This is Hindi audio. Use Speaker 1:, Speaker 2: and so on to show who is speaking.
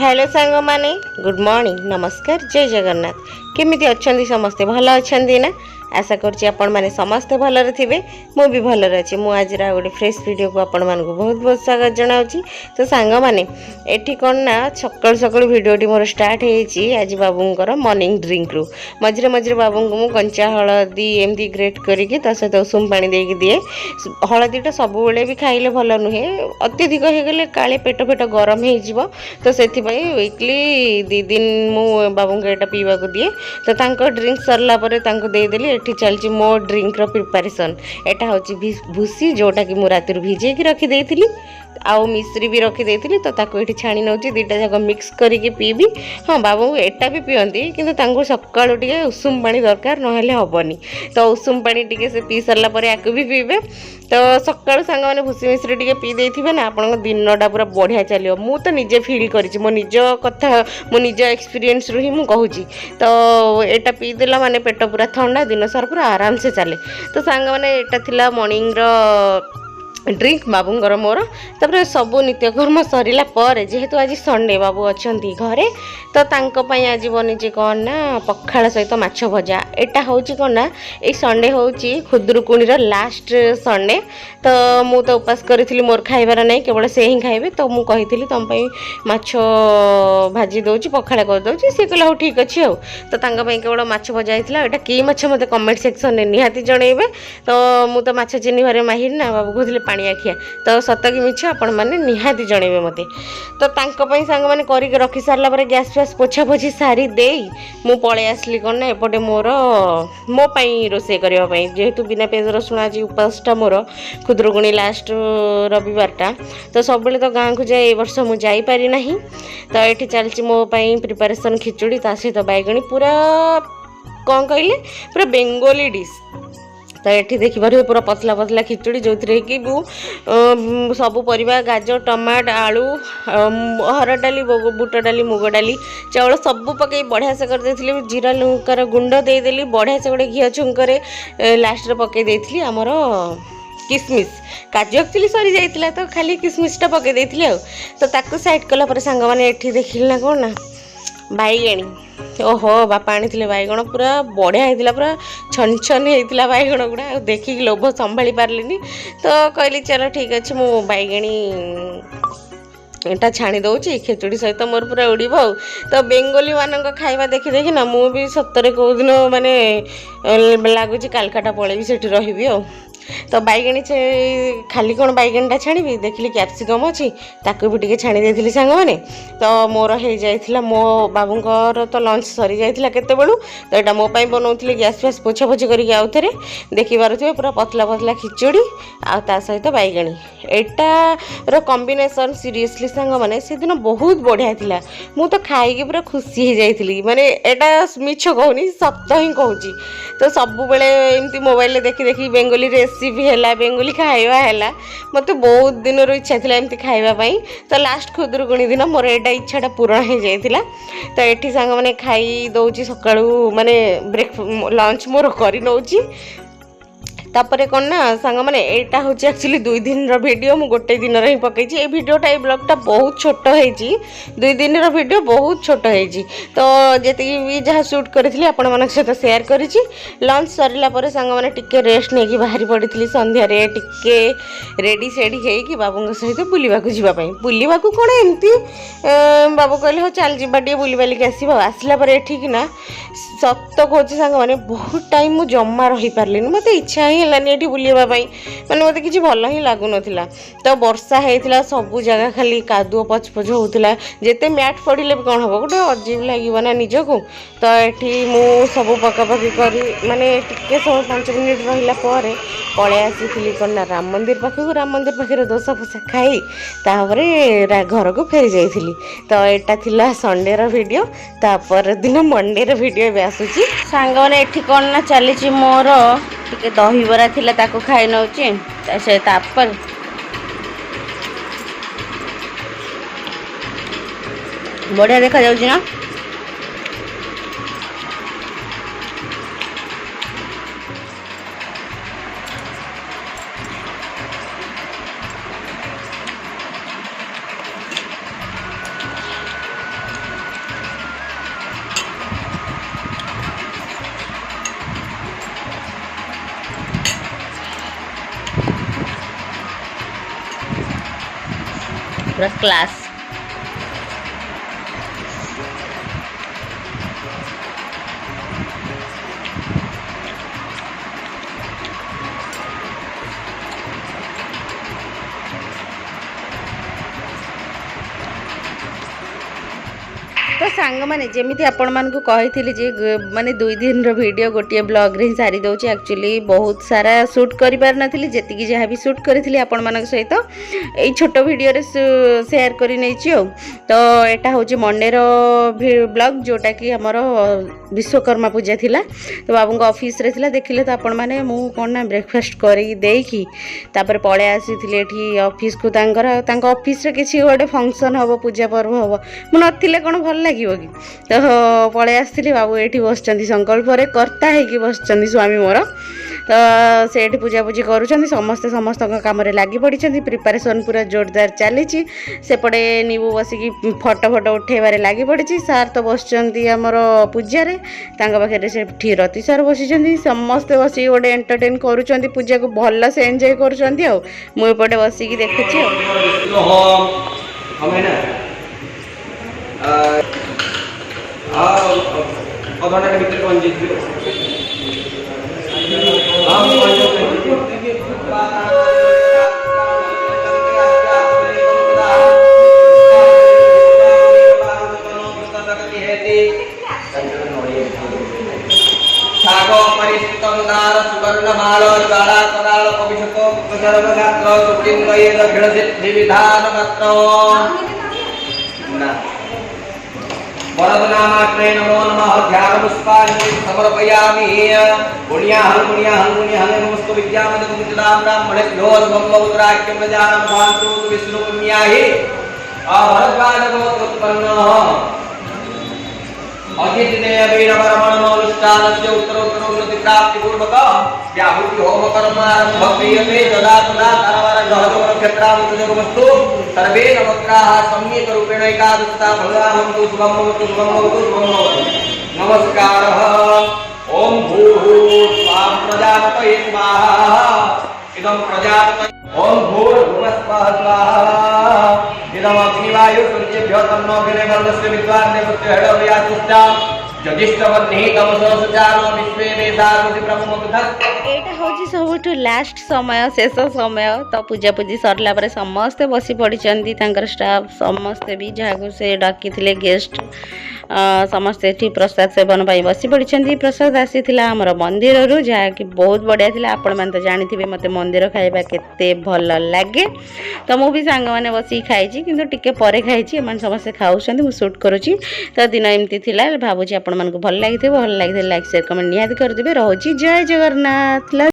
Speaker 1: हेलो सांग माने गुड मॉर्निंग नमस्कार जय जगन्नाथ केमिति अच्छंदी समस्ते भल अच्छंदी ना आशा करछि आपण माने समस्ते भलरे थिबे मु भी भलरे अछि मु आज रा गोटे फ्रेश वीडियो को आपण मान को बहुत बहुत स्वागत जणाउछि। तो सांग माने एठी कोन ना सकाळ सकाळ वीडियोटी मोर स्टार्ट हेछि आज बाबूंकर मॉर्निंग ड्रिंक रु मझरे मझरे बाबूंको मु कंचा हळदी एमती ग्रेट करिके ता सहित उषुम पानी देकी दिए। हळदीटा सब बेले भी खाइले भल नुहे अत्यधिक हे गेले काले पेट पेट गरम हे जिवो तो सेथि पई वीकली 2 दिन मु बाबूंको एटा पीवा को दिए। तो तांको ड्रिंक सरला परे तांको दे देली एठी चलची मो ड्रिंक रो प्रिपरेशन एटा होची भूसी जोटा कि मु रातिर भिजे की रखी देथिली आउ मिश्री भी रखी देथिली। तो ताको एठी छाणी नउची दुटा जाक मिक्स करिके पीबी। हां बाबू एटा भी पियंती किंतु तांको सकाळो टिके उषुम पानी दरकार नहेले हबनी तो उषुम पानी टिके से पी सरला परे आकु भी पीबे। तो सकाळो सांग माने भूसी मिश्री टिके पी देथिबे ना आपन दिनटा पूरा बढ़िया चलियो। मु तो निजे फील करिछि मो निज कथा मो निज एक्सपीरियंस रु ही मु कहूछि। तो एटा पी देला माने पेट पूरा ठंडा दिन सार पूरा आराम से चले। तो सांग माने एटा थिला मॉर्निंग रो ड्रिंक बाबूंगर मोर तापर सबू नित्यकर्म सरिला पर जेहेतु आज संडे बाबू अच्छी घरे तो तांको पई आज बनी कौन ना पखाड़ सहित माछ भजा एटा होची कौन ना ये संडे होची खुदरुकुणी लास्ट संडे। तो मु तो उपास करी मोर खाइबार नहीं केवल से ही खाइबे तो मु कही तुम माछ भाजी दौची पखाड़ कर दौची सी कहले हो ठीक अच्छे हो। तो केवल माछ भजा होता एटा कि माछ मते कमेंट सेक्शन में निहाती जनइबे। तो मु तो माछ चिन्हबारे माहिर ना बाबू कहते पानी आखिया तो सत कि मिछ आपण मैंने निहाती जनइबे मते। तो तांको सांग मैंने करके रखी सारा पर गैस फैस पोछा पोछी सारी दे मु पळे आसली कौन ना एपटे मोर मो पाई रोसे करने जेहेतु बिना पेज रसुण आज उपासटा मोर खुदरुकुणी लास्ट रविवारटा। तो सब तो गाँव को जाए ए वर्ष मु जाई पारि नाही। तो ये चलती मो पाई प्रिपरेशन खिचुड़ी ता सहित बैगणी पूरा कौन कहले पूरा बेंगोली डिश। तो ये देखिए पूरा पतला पतला खिचड़ी जो थी कि सबू परिवा गाजर टमाट आलू हर डाली बुट डाली मुग डाली चाउल सबू पकई बढ़िया से कर देथिली जीरा लंकार गुंड देदेली बढ़िया से गोटे घी छुंकरे लास्ट रे पकई देथिली हमर किसमिस काजू एक्चुअली सरी जाइतिला तो खाली किसमिसटा पकई देथिली आ। तो ताकू साइड कला पर सांग माने एठी देखिल ना कोन ना बैगणी ओहो बापा आनी बैगण पूरा बढ़िया होता पूरा छन छन होता बैगण गुड़ा देखिक लोभ संभाली पार्लिनी। तो कहली चलो ठीक अच्छे मु बैगणी एटा छाणी दौची खिचड़ी सहित मोर पूरा उड़ब। तो बेंगोली मान खाଇବା देखी देखी ना मु भी सतरे कौ दिन माने लगुच कालकाटा पलैबी से रही आ। तो बैगणी खाली कौन बैगणटा छाणी देखिली कैप्सिकम अच्छी ताकू भी टिके छाणी देथिली सांग माने। तो मोर हो जाइथिला मो बाबूंकर तो लंच सरी जाइथिला केते बेलू। तो एटा मो पाई बनाउथिली गैस फैस पोछा पोछी करके आउ थरे देखि पारुथिबे पूरा पतला पतला खिचड़ी आ ता सहित बैगणी एटा रो कॉम्बिनेशन सीरियसली सांग माने से दिन बहुत बढ़िया थिला। मु तो खाइके पूरा खुशी हो जाइथिली माने एटा मिछ कहूनी सत्य ही कहूची। तो सबु बेले एमती मोबाइल देखि देखि बेंगोली रेसिपी है बेंगोली खाइबा है मत बहुत दिन इच्छा थी एमती खाइबापी। तो लास्ट खुदरुकुणी दिन मोर एटा इच्छाटा पूरण हो जाइथिला। तो ये सांग मैंने खाई दौची सकाळू माने ब्रेक लंच मोर कर नौची। तापरे कौन ना सांग मैंने एटा हूँ एक्चुअली 2 दिन वीडियो मु गोटे दिन ही पकई ये वीडियोटा ये ब्लॉगटा बहुत छोट हो 2 दिन वीडियो बहुत छोट हो। तो जी भी जहाँ शूट करी आपण मान सहित सेयार करी लंच सरला सांग मैंने टिके रेस्ट नहीं बाहरी पड़ी संध्यार टिके रेडी सेडी हो बाबू सहित बुलवाक जावाई बुलवा कौन एमती बाबू कहले हो चल जा टे बुली बालिक आसला ठीक ना सत कह सांग मैंने बहुत टाइम मुझे जमा रही पार्ली मत इच्छा ही है बुलवाई मैंने मत कि भल ही लगुन। तो वर्षा होता सबू जगह खाली कादुओ पचपच होता जिते मैट पड़े भी कौन हम गोटे अजीब लगे ना निजक। तो ये मु सब पकापकी कर माने टिके समय 5 मिनिट रहा पलि आसी कौन ना राम मंदिर पाखे दोसा फोसा खाई घर को फेरी जाइली। तो यहाँ थिला संडे वीडियो तापर दिन मंडे वीडियो आसूची सांग मैंने एठी कौन ना चली मोर टिके दहीबरा थिला ताको खाई नौची से तापर बढ़िया देखा जाउची ना। पूरा क्लास। तो सांग मैंने जमी आपण मानक कही माने 2 दिन वीडियो गोटे ब्लॉग रे सारी दौची। एक्चुअली बहुत सारा शूट कर पार नथली, जेतिकी जहाँ भी शूट करी आपण मानक सहित ए छोट वीडियो रे शेयर करी नेछि हो। तो एटा होची मंडे रो ब्लॉग जोटा कि हमर विश्वकर्मा पूजा थिला। तो बाबू को ऑफिस रे थिला, देखिले तो आपण माने मु कोन ना ब्रेकफास्ट करी देकी तापर पळे आसीथिले एठी ऑफिस को। तांकर ऑफिस रे किछि गोटे फंक्शन हबो, पूजा पर्व हबो, मु नथिले कोन भल लागिबो कि। तो पळे आसीथिले बाबू एठी बसचंदी संकल्प रे कर्ता है कि बसचंदी स्वामी मोर। तो से एठी पूजा पूजी करूछंदी, समस्त काम रे लागि पड़िछंदी। प्रिपरेशन पूरा जोरदार चली। सेपटे नीबू बसिकी फोटो उठेबारे लागि पड़िछि। सार तो बसचंदी हमर पूजा रे, तांगा पाखे से रति सार बसिछंदी। समस्त बसी गोटे एंटरटेन करूछंदी, पूजा को भल से एंजॉय करूछंदी। आ मु एपटे बसिकी देखुछि।
Speaker 2: अधघंटा भीतर पहुंच जाइए। वरदनामात्रे नमो नमः ध्यानपुष्पाणि समर्पयामि। पुण्याहं नमस्तु विद्यामदकुञ्चितां ब्राह्मणेभ्यो ब्रह्मपुत्राख्यं प्रजानं भान्तु विष्णुपुण्याहि भरद्वाजगोत्रोत्पन्नः अजितदेवीरपरमणमनुष्ठानस्य उत्तरोत्तरोन्नतिप्राप्तिपूर्वक व्याहुति होमकर्मारम्भ क्रियते। तदा नक्षत्रावस्तु सर्वे नवग्रहाः सम्यक्रूपेण एकादशता भगवानन्तु शुभं भवतु शुभं भवतु शुभं भवतु। नमस्कारः। ओम भूर्भुवः प्रजापतये स्वाहा। इदं प्रजापतये ओम भूर्भुवः स्वाहा। इदं अग्निवायु सूर्येभ्यो तन्नो विनेवर्गस्य विद्वान् देवस्य हेडव्यासुष्टा ज्योतिष्ठवह्निः तमसो सुचारो विश्वे देशारुति ब्रह्ममुखः।
Speaker 1: एटा होची सबुठ लास्ट समय, शेष समय। तो पूजा पूजी सरला पर समस्ते बसी पड़िचंदी, तांकर स्टाफ समस्ते भी जहाँ से डाकी थिले गेस्ट समस्ते एठी प्रसाद सेवन पाई बसी पड़िचंदी। प्रसाद आसीथिला हमर मंदिर रु, जहाँ कि बहुत बढ़िया थिला। आपण मान तो जानिथिबे मते मंदिर खाइबा केते भल लागे। तो मु भी सांग माने बसी खाइची, किंतु टिके परे खाइची। एमान समस्ते खाउछंदी, मु शूट करूची। तो दिन एमती थिला। भाबुची आपण मान को भल लागिथे, लाइक शेयर कमेंट निहाती कर देबे। रहउची जय जगन्नाथ।